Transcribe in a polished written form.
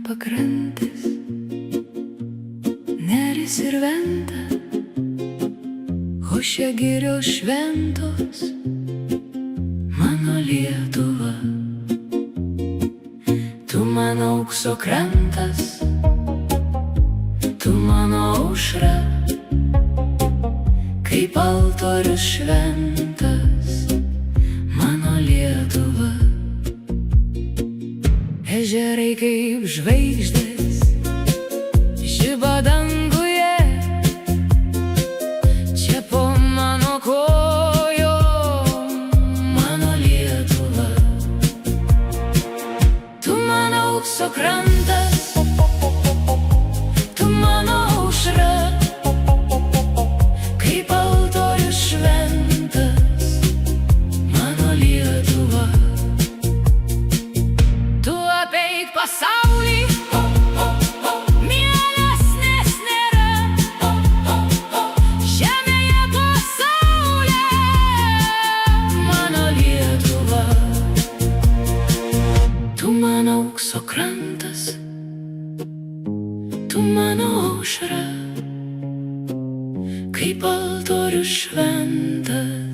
pakrantis, Neris ir Venta, o šia girios šventos mano Lietuva. Tu mano aukso krantas, tu mano aušra, kaip altorius šventas mano Lietuva. Ežerai kaip žvaigždės žiba danguje, čia po mano kojom mano Lietuva. Tu mano aukso krantas, tu mano aušra, kaip altorius šventas mano Lietuva. Tu apeik pasaulį, mielesnės nėra, žemėje po saulė mano Lietuva. Tu mano aukso krantas, tu mano aušra, kaip altorius šventas